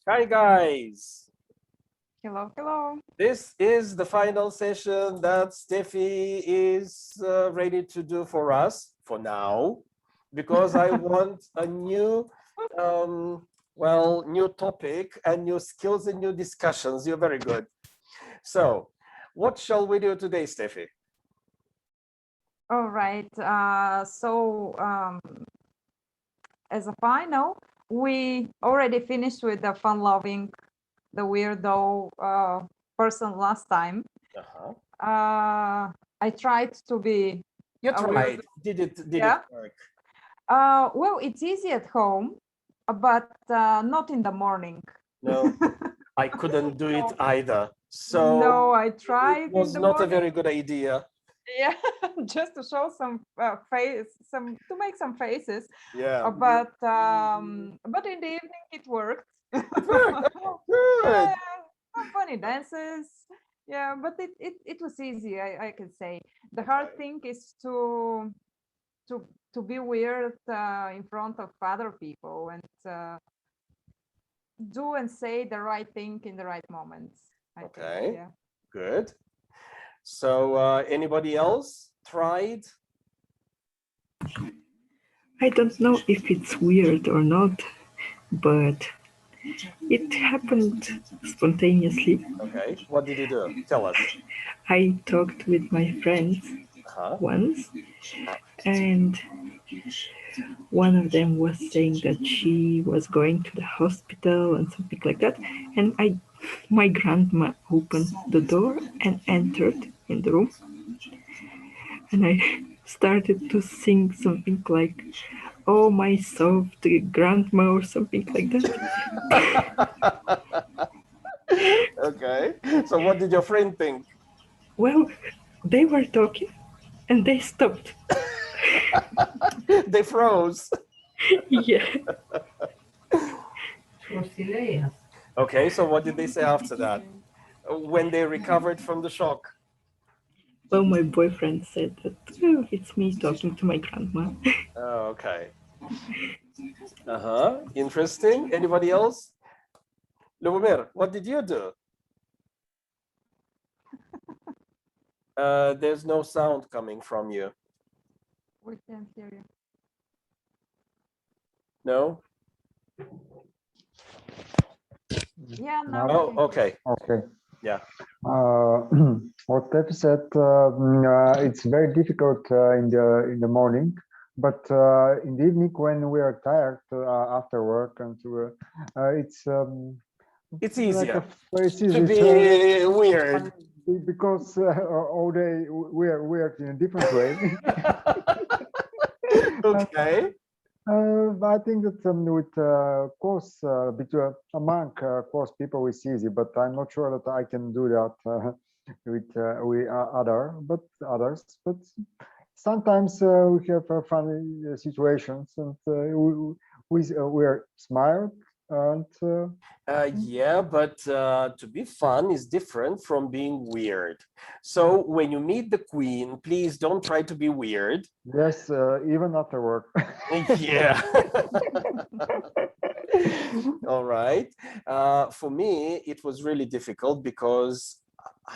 Hi guys, Hello, hello. this is the final session that Steffi is ready to do for us for now, because I want a new, new topic and new skills and new discussions. You're very good. So, what shall we do today, Steffi? All right. As a final, we already finished with the fun-loving, the weirdo person last time. Uh-huh. I tried to be You a weird. tried. Did Yeah. it work? Well, it's easy at home, but not in the morning. No, I couldn't do it either. So No, I it tried in was the not a morning. very good idea. Yeah, just to show some face, some to make some faces. Yeah. But in the evening it worked. It worked. Oh, Yeah, good. some funny dances. Yeah, but it was easy, I can say. The hard Okay. thing is to to be weird in front of other people and do and say the right thing in the right moments, I think. Okay. Yeah. Good. So, anybody else tried? I don't know if it's weird or not, but it happened spontaneously. Okay. What did you do? Tell us. I talked with my friends Uh-huh. once, and one of them was saying that she was going to the hospital and something like that. And my grandma opened the door and entered in the room, and I started to sing something like, "Oh, my soft grandma," or something like that. Okay. So, what did your friend think? Well, they were talking and they stopped. They froze. Yeah. Okay. So, what did they say after that? When they recovered from the shock? Well, my boyfriend said that, "Oh, it's me talking to my grandma." Oh, okay. Uh-huh. Interesting. Anybody else? Lubomir, what did you do? There's no sound coming from you. We can hear you. No? Yeah, now we Oh, can hear you. okay. Okay. Yeah. What Steffi said, it's very difficult in the morning, but in the evening when we are tired after work and it's It's like easier it's to easy be weird. because all day we are weird in a different way. Okay. I think that with course between among course people is easy, but I'm not sure that I can do that with others. But sometimes we have funny situations, and we are smiled and Yeah, but to be fun is different from being weird. So when you meet the queen, please don't try to be weird. yes, even after work. Yeah. All right. For me, it was really difficult because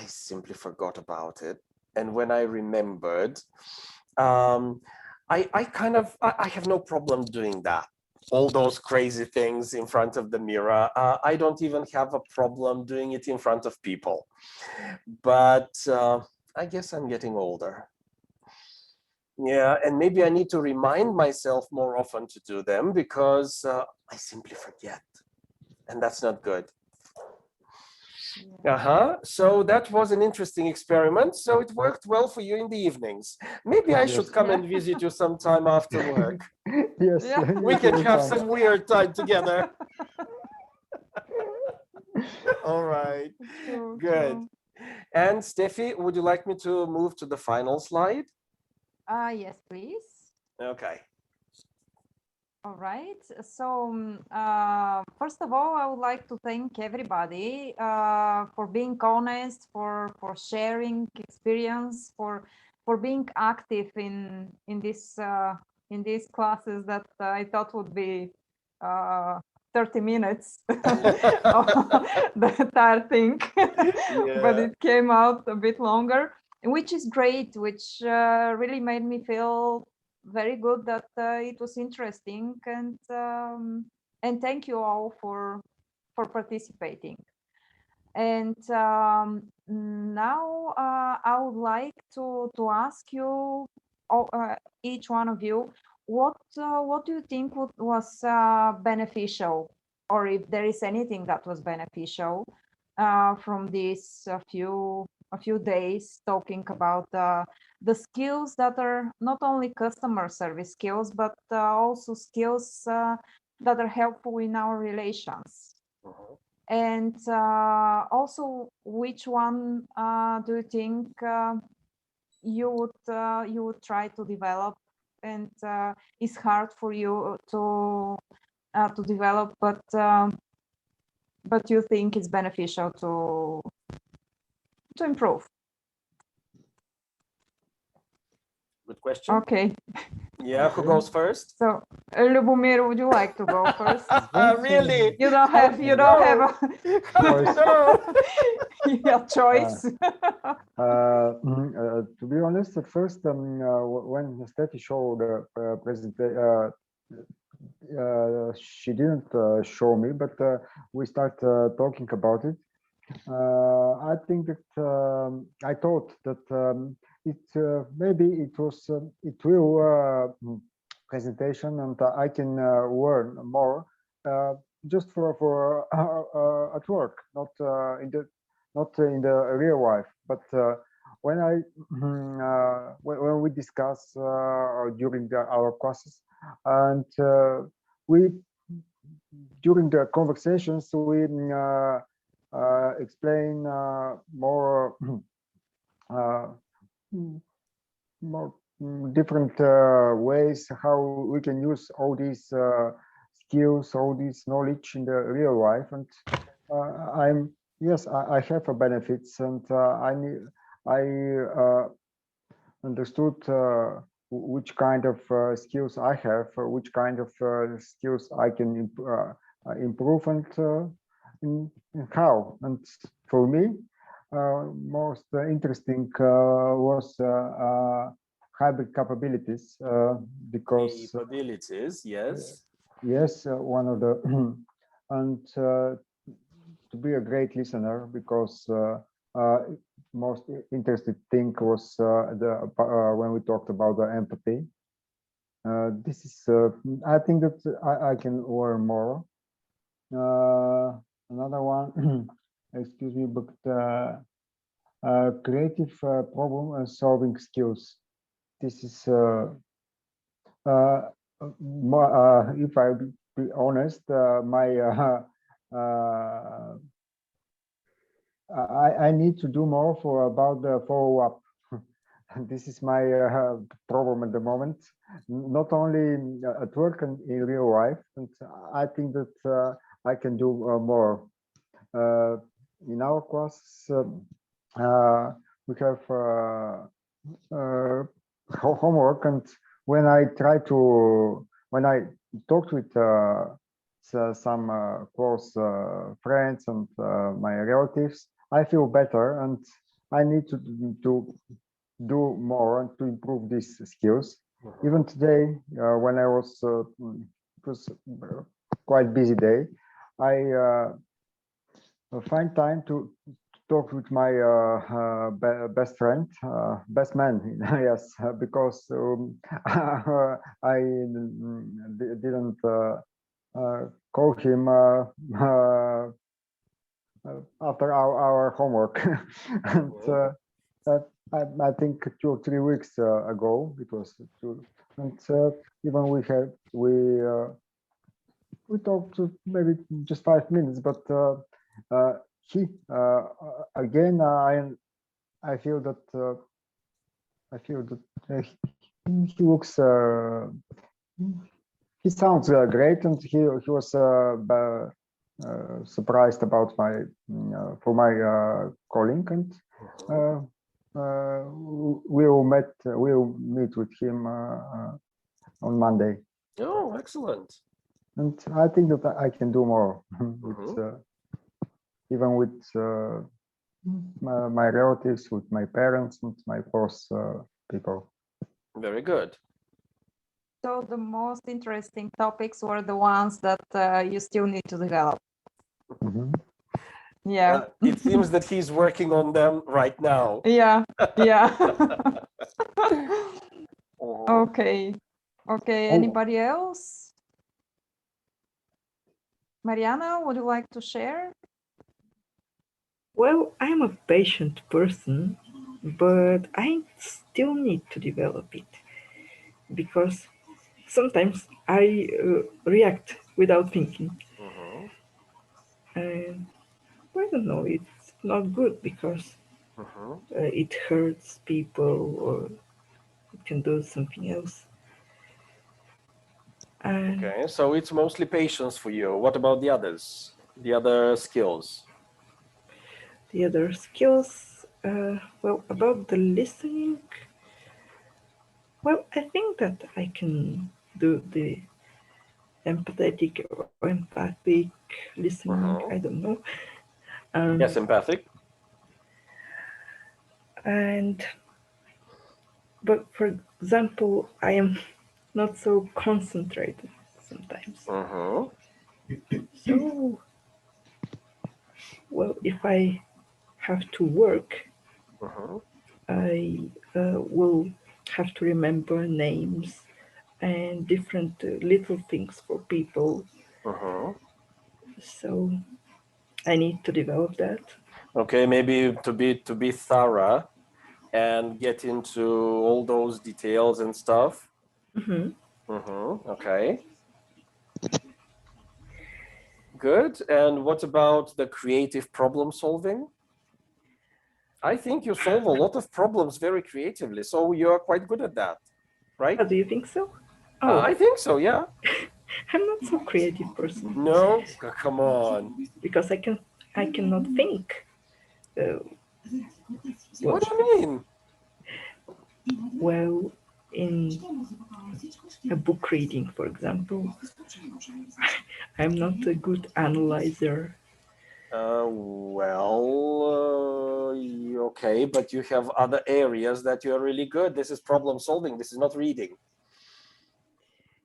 I simply forgot about it. And when I remembered, um, I have no problem doing that. All those crazy things in front of the mirror. I don't even have a problem doing it in front of people. But I guess I'm getting older. Yeah, and maybe I need to remind myself more often to do them because I simply forget, and that's not good. So that was an interesting experiment. So it worked well for you in the evenings. Maybe I should Yes. come Yeah. and visit you sometime after work. Yes, Yeah. We it can will be have fun. some weird time together. All right, True, good. true. And Steffi, would you like me to move to the final slide? Yes, please. Okay. All right. So, first of all, I would like to thank everybody for being honest, for sharing experience, for being active in these classes that I thought would be uh, 30 minutes of the entire thing, but Yeah. it came out a bit longer, which is great, which really made me feel very good that it was interesting, and thank you all for participating. And now I would like to ask you, each one of you, what do you think was beneficial, or if there is anything that was beneficial from these a few days talking about the skills that are not only customer service skills, but also skills that are helpful in our relations. And also, which one do you think you would try to develop, and is hard for you to develop, but you think it's beneficial to improve? Good question. Okay, Yeah, who goes first? so Lubomir, would you like to go first? Really? You don't have a a choice. To be honest, at first, when Steffi showed the presentation, she didn't show me, but we start talking about it. I think that I thought that maybe it will presentation, and I can learn more just for at work, not in the real life. But when when we discuss during our classes, and we during the conversations we explain more more different ways how we can use all these skills, all this knowledge in the real life. And I have a benefits, and I understood which kind of skills I have, which kind of skills I can improve, and how. And for me, most interesting was hybrid capabilities, because Capabilities, yes. yes, one of the and to be a great listener, because most interesting thing was when we talked about the empathy. This is I think that I can learn more. Another one, excuse me, but creative problem solving skills. This is if I be honest, I need to do more about the follow-up. This is my problem at the moment, not only at work and in real life. And I think that I can do more. In our class, we have homework, and when I talked with some close friends and my relatives, I feel better, and I need to do more and to improve these skills. Even today, when I was it was quite busy day, I find time to talk with my best friend, best man, yes, because I didn't call him after our homework. And I think 2 or 3 weeks ago it was true. And even we talked maybe just 5 minutes, but he again I feel that he looks he sounds great, and he was surprised about my for my calling, and we'll meet with him on Monday. Oh, excellent. And I think that I can do more with, Mhm. even with my relatives, with my parents, with my close people. Very good. So the most interesting topics were the ones that you still need to develop. Mhm. Yeah. It seems that he's working on them right now. Yeah. Yeah. Mhm. Okay. Okay. Oh. Anybody else? Mariana, would you like to share? Well, I'm a patient person, but I still need to develop it because sometimes I react without thinking. Mhm. And I don't know, it's not good because Mhm. it hurts people or it can do something else. And Okay, so it's mostly patience for you. What about the others? The other skills? the other skills, well, about the listening, well, I think that I can do the empathetic or empathic listening. I Mhm. don't know. Yes, empathic. And but for example, I am not so concentrated sometimes. Mhm. So, well, if I have to work, Mhm. I will have to remember names and different little things for people. Mhm. So I need to develop that. Okay, maybe to be thorough and get into all those details and stuff. Hmm. Okay, good. And what about the creative problem solving? I think you solve a lot of problems very creatively, so you're quite good at that, right? How do you think so? Oh, I think so, yeah. I'm not so creative person No, come on. because I cannot think. Uh, well, What do you mean? well, in a book reading, for example, I'm not a good analyzer. Okay, but you have other areas that you're really good. This is problem solving. This is not reading.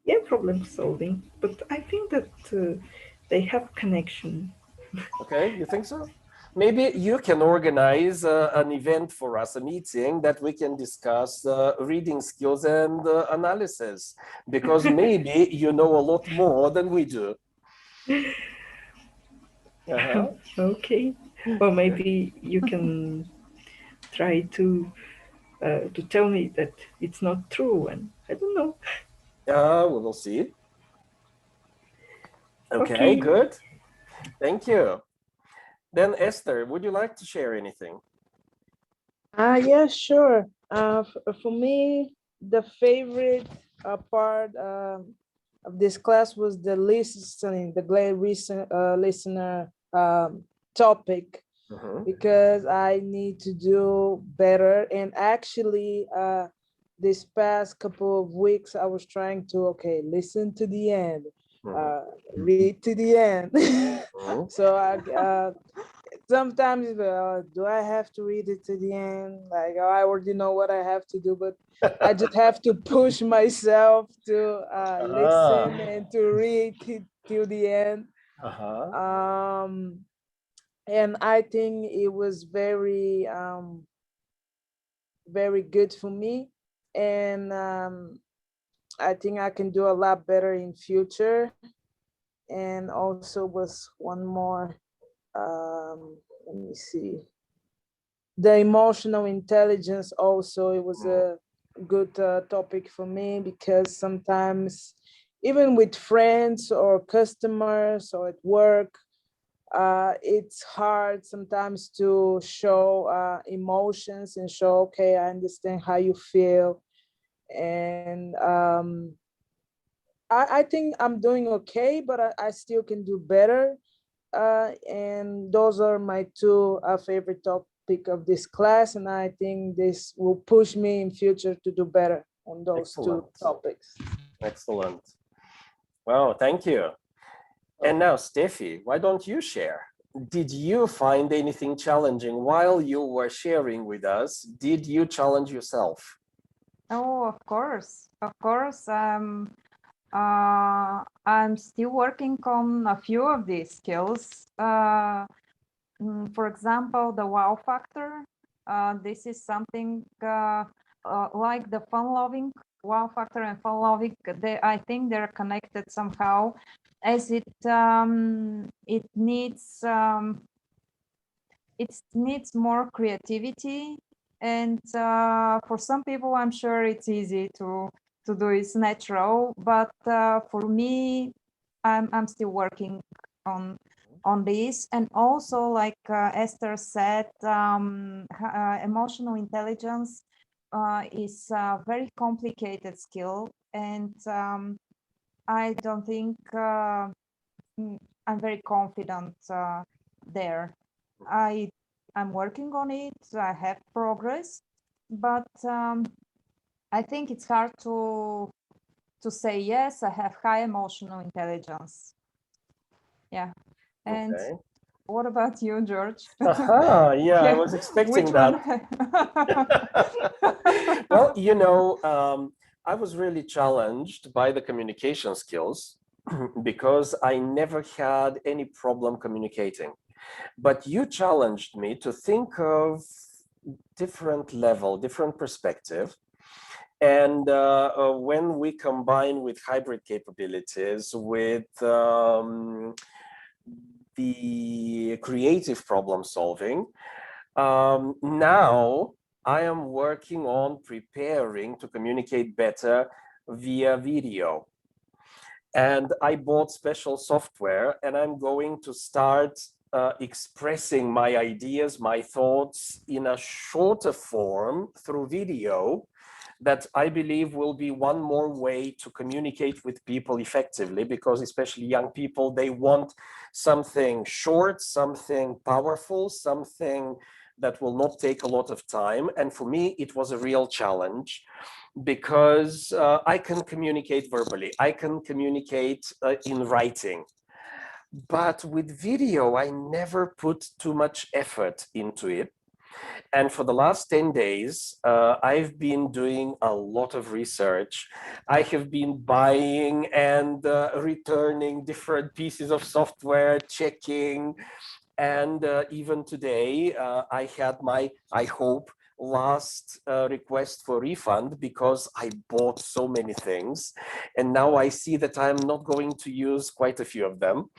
Yeah, problem solving, but I think that they have connection. Okay, you think so? Maybe you can organize an event for us, a meeting that we can discuss reading skills and analysis, because maybe you know a lot more than we do. Uh-huh. Okay, well, maybe you can try to tell me that it's not true, and I don't know. We will see. Okay, Okay, good. Thank you. Then Esther, would you like to share anything? Yeah, sure. For me, the favorite part of this class was the listening, the great listener topic, Mhm. because I need to do better. And actually, this past couple of weeks, I was trying to, okay, listen to the end, Mhm. uh, read to the end. Mhm. So sometimes do I have to read it to the end? Like, I already know what I have to do, but I just have to push myself to listen and to read till the end. Uh-huh. Um, and I think it was very good for me. And I think I can do a lot better in future. And also was one more, let me see, the emotional intelligence also, it was a good topic for me, because sometimes even with friends or customers or at work, it's hard sometimes to show emotions and show, okay, I understand how you feel. And I think I'm doing okay, but I still can do better. And those are my two favorite topic of this class, and I think this will push me in future to do better on those two Excellent. topics. Excellent. Well, thank you. And now, Steffi, why don't you share? Did you find anything challenging while you were sharing with us? Did you challenge yourself? Oh, of course, of course. I'm still working on a few of these skills. For example, the wow factor. This is something like the fun-loving wow factor and fun-loving. I think they're connected somehow, as it needs more creativity, and for some people, I'm sure it's easy to do. It's natural, but for me, I'm still working on this. And also, like Esther said, emotional intelligence is a very complicated skill, and I don't think I'm very confident there. I'm working on it. I have progress, but I think it's hard to say yes. I have high emotional intelligence. Yeah. And Okay. what about you, George? Aha, yeah, I was expecting Which that. one? Well, I was really challenged by the communication skills because I never had any problem communicating. But you challenged me to think of different level, different perspective. And when we combine with hybrid capabilities, with the creative problem solving, now I am working on preparing to communicate better via video. And I bought special software, and I'm going to start expressing my ideas, my thoughts in a shorter form through video that I believe will be one more way to communicate with people effectively, because especially young people, they want something short, something powerful, something that will not take a lot of time. And for me, it was a real challenge because I can communicate verbally, I can communicate in writing. But with video, I never put too much effort into it. And for the last 10 days, I've been doing a lot of research. I have been buying and returning different pieces of software, checking. And even today, I had my, I hope, last request for refund because I bought so many things. And now I see that I'm not going to use quite a few of them.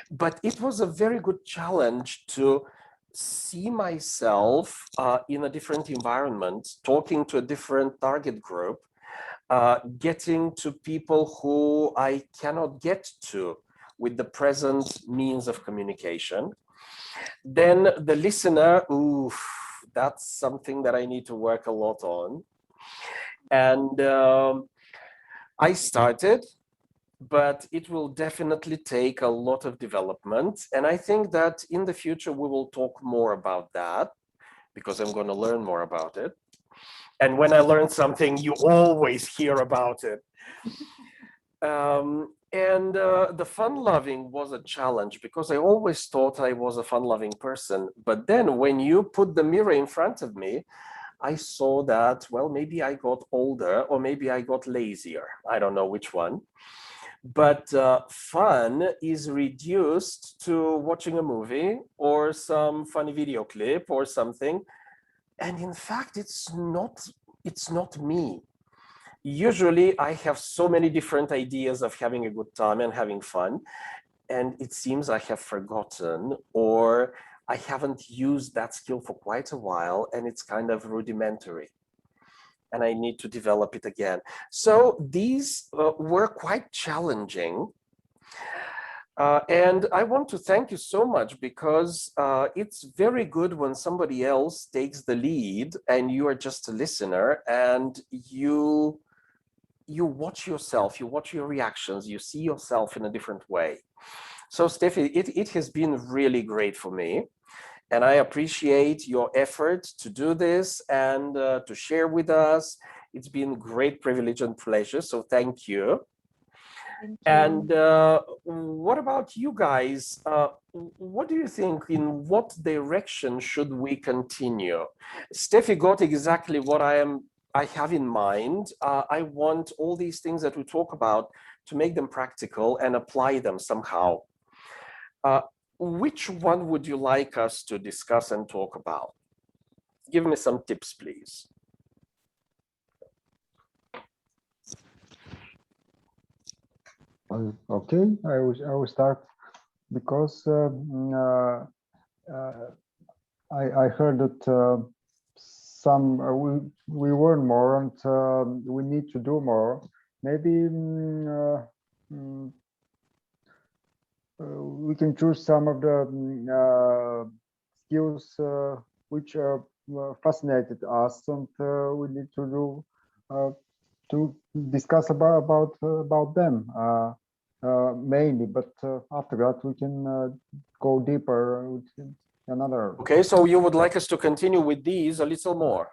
But it was a very good challenge to see myself in a different environment, talking to a different target group, getting to people who I cannot get to with the present means of communication. Then the listener, oof, that's something that I need to work a lot on. And I started, but it will definitely take a lot of development. And I think that in the future, we will talk more about that because I'm going to learn more about it. And when I learn something, you always hear about it. And the fun-loving was a challenge because I always thought I was a fun-loving person. But then when you put the mirror in front of me, I saw that, well, maybe I got older or maybe I got lazier. I don't know which one. But fun is reduced to watching a movie or some funny video clip or something. And in fact, it's not me. Usually I have so many different ideas of having a good time and having fun. And it seems I have forgotten, or I haven't used that skill for quite a while, and it's kind of rudimentary. And I need to develop it again. So these were quite challenging. And I want to thank you so much because it's very good when somebody else takes the lead and you are just a listener and you watch yourself, you watch your reactions, you see yourself in a different way. So Steffi, it has been really great for me. And I appreciate your effort to do this and to share with us. It's been great privilege and pleasure. So thank you. Thank you. And what about you guys? What do you think? In what direction should we continue? Steffi got exactly what I have in mind. I want all these things that we talk about to make them practical and apply them somehow. Which one would you like us to discuss and talk about? Give me some tips, please. Okay, I will start because I heard that some we learn more and we need to do more. Maybe we can choose some of the skills which fascinated us, and we need to do to discuss about them mainly. But after that, we can go deeper with another. Okay, so you would like us to continue with these a little more?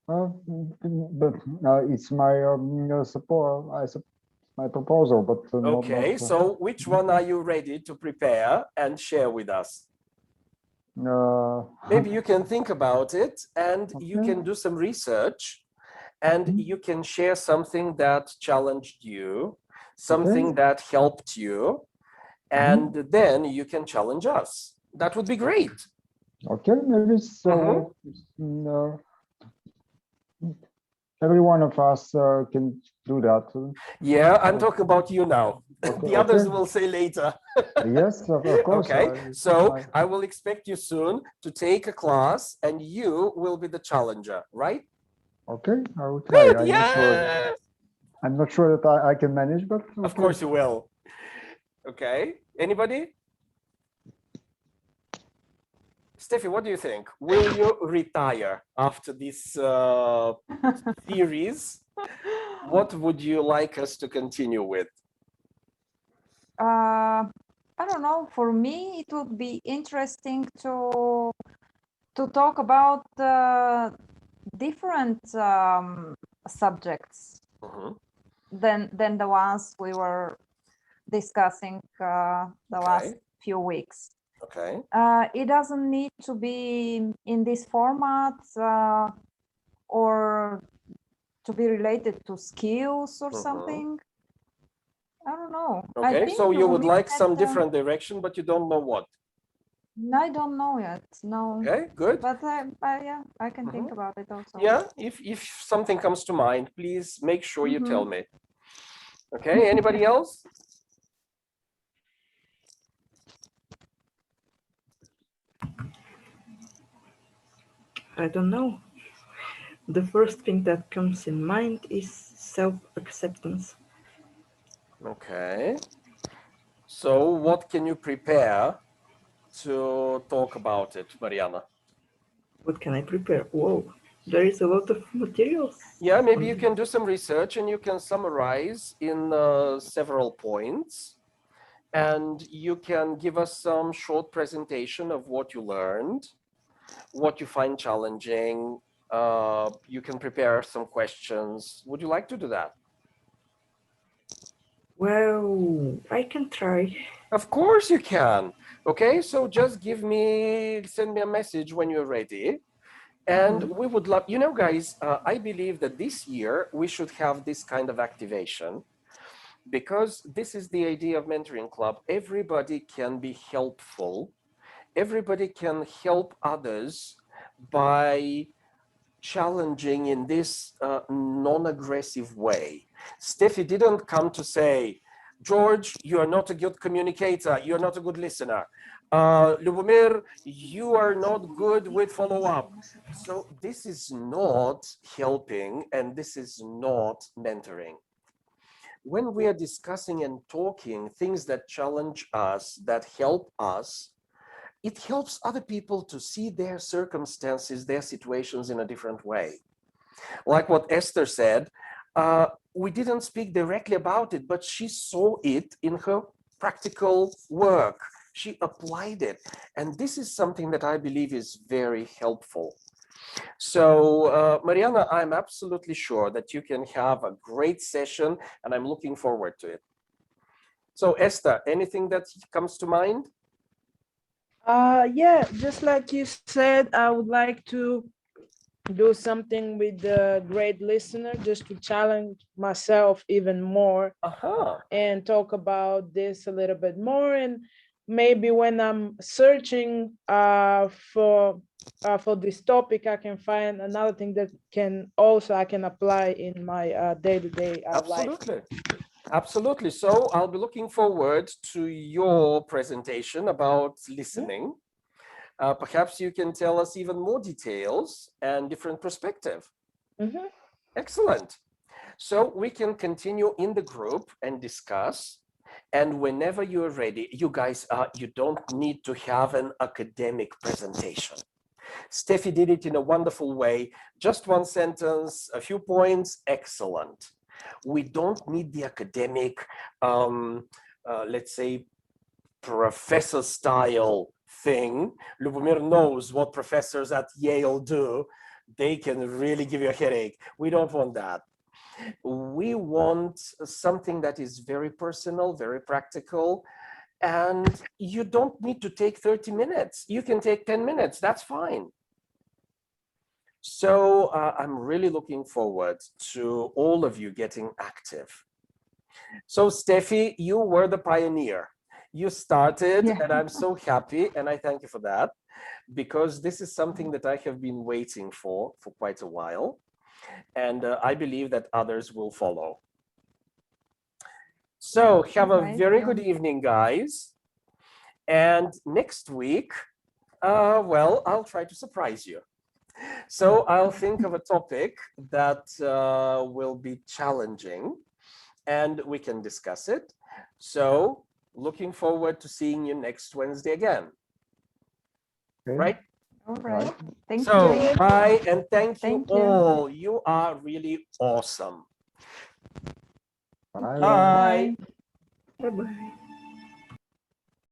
But it's my support. My proposal, but okay. So which one are you ready to prepare and share with us? Maybe you can think about it, and you can do some research, and you can share something that challenged you, something that helped you, and then you can challenge us. That would be great. Okay, maybe so. Every one of us can do that. Yeah, I'm talking about you now. Okay, the others will say later. Yes, of course. Okay, so I will expect you soon to take a class, and you will be the challenger, right? Okay, I will try. Good, yeah. I'm not sure that I can manage, but okay. Of course you will. Okay, anybody? Steffi, what do you think? Will you retire after this series? What would you like us to continue with? I don't know. For me, it would be interesting to talk about different subjects than the ones we were discussing the last few weeks. Okay. It doesn't need to be in this format or to be related to skills or something. I don't know. Okay, so you would like some different direction, but you don't know what? I don't know yet. No. Okay, good. But yeah, I can think about it also. Yeah, if something comes to mind, please make sure you tell me. Okay, anybody else? I don't know. The first thing that comes in mind is self-acceptance. Okay. So what can you prepare to talk about it, Mariana? What can I prepare? Whoa, there is a lot of materials. Yeah, maybe you can do some research and you can summarize in several points. And you can give us some short presentation of what you learned, what you find challenging. You can prepare some questions. Would you like to do that? Well, I can try. Of course you can. Okay, so just send me a message when you're ready. And we would love, guys, I believe that this year we should have this kind of activation, because this is the idea of Mentoring Club. Everybody can be helpful. Everybody can help others by challenging in this non-aggressive way. Steffi didn't come to say, George, you are not a good communicator. You're not a good listener. Lubomir, you are not good with follow-up. So this is not helping, and this is not mentoring. When we are discussing and talking things that challenge us, that help us, it helps other people to see their circumstances, their situations in a different way. Like what Esther said, we didn't speak directly about it, but she saw it in her practical work. She applied it. And this is something that I believe is very helpful. So, Mariana, I'm absolutely sure that you can have a great session, and I'm looking forward to it. So Esther, anything that comes to mind? Yeah, just like you said, I would like to do something with the great listener just to challenge myself even more and talk about this a little bit more. And maybe when I'm searching for this topic, I can find another thing that I can apply in my day-to-day life. Absolutely. Absolutely. So I'll be looking forward to your presentation about listening. Perhaps you can tell us even more details and different perspective. Excellent. So we can continue in the group and discuss. And whenever you're ready, you guys, you don't need to have an academic presentation. Steffi did it in a wonderful way. Just one sentence, a few points, excellent. We don't need the academic, let's say, professor style thing. Lubomir knows what professors at Yale do. They can really give you a headache. We don't want that. We want something that is very personal, very practical, and you don't need to take 30 minutes. You can take 10 minutes, that's fine. So I'm really looking forward to all of you getting active. So Steffi, you were the pioneer. You started, and I'm so happy, and I thank you for that, because this is something that I have been waiting for quite a while, and I believe that others will follow. So have a very good evening, guys. And next week, well, I'll try to surprise you. So I'll think of a topic that will be challenging, and we can discuss it. So looking forward to seeing you next Wednesday again. Okay. Right? All right. Thank So you. bye, and thank you Thank you. all. You are really awesome. Bye. Bye. Bye-bye.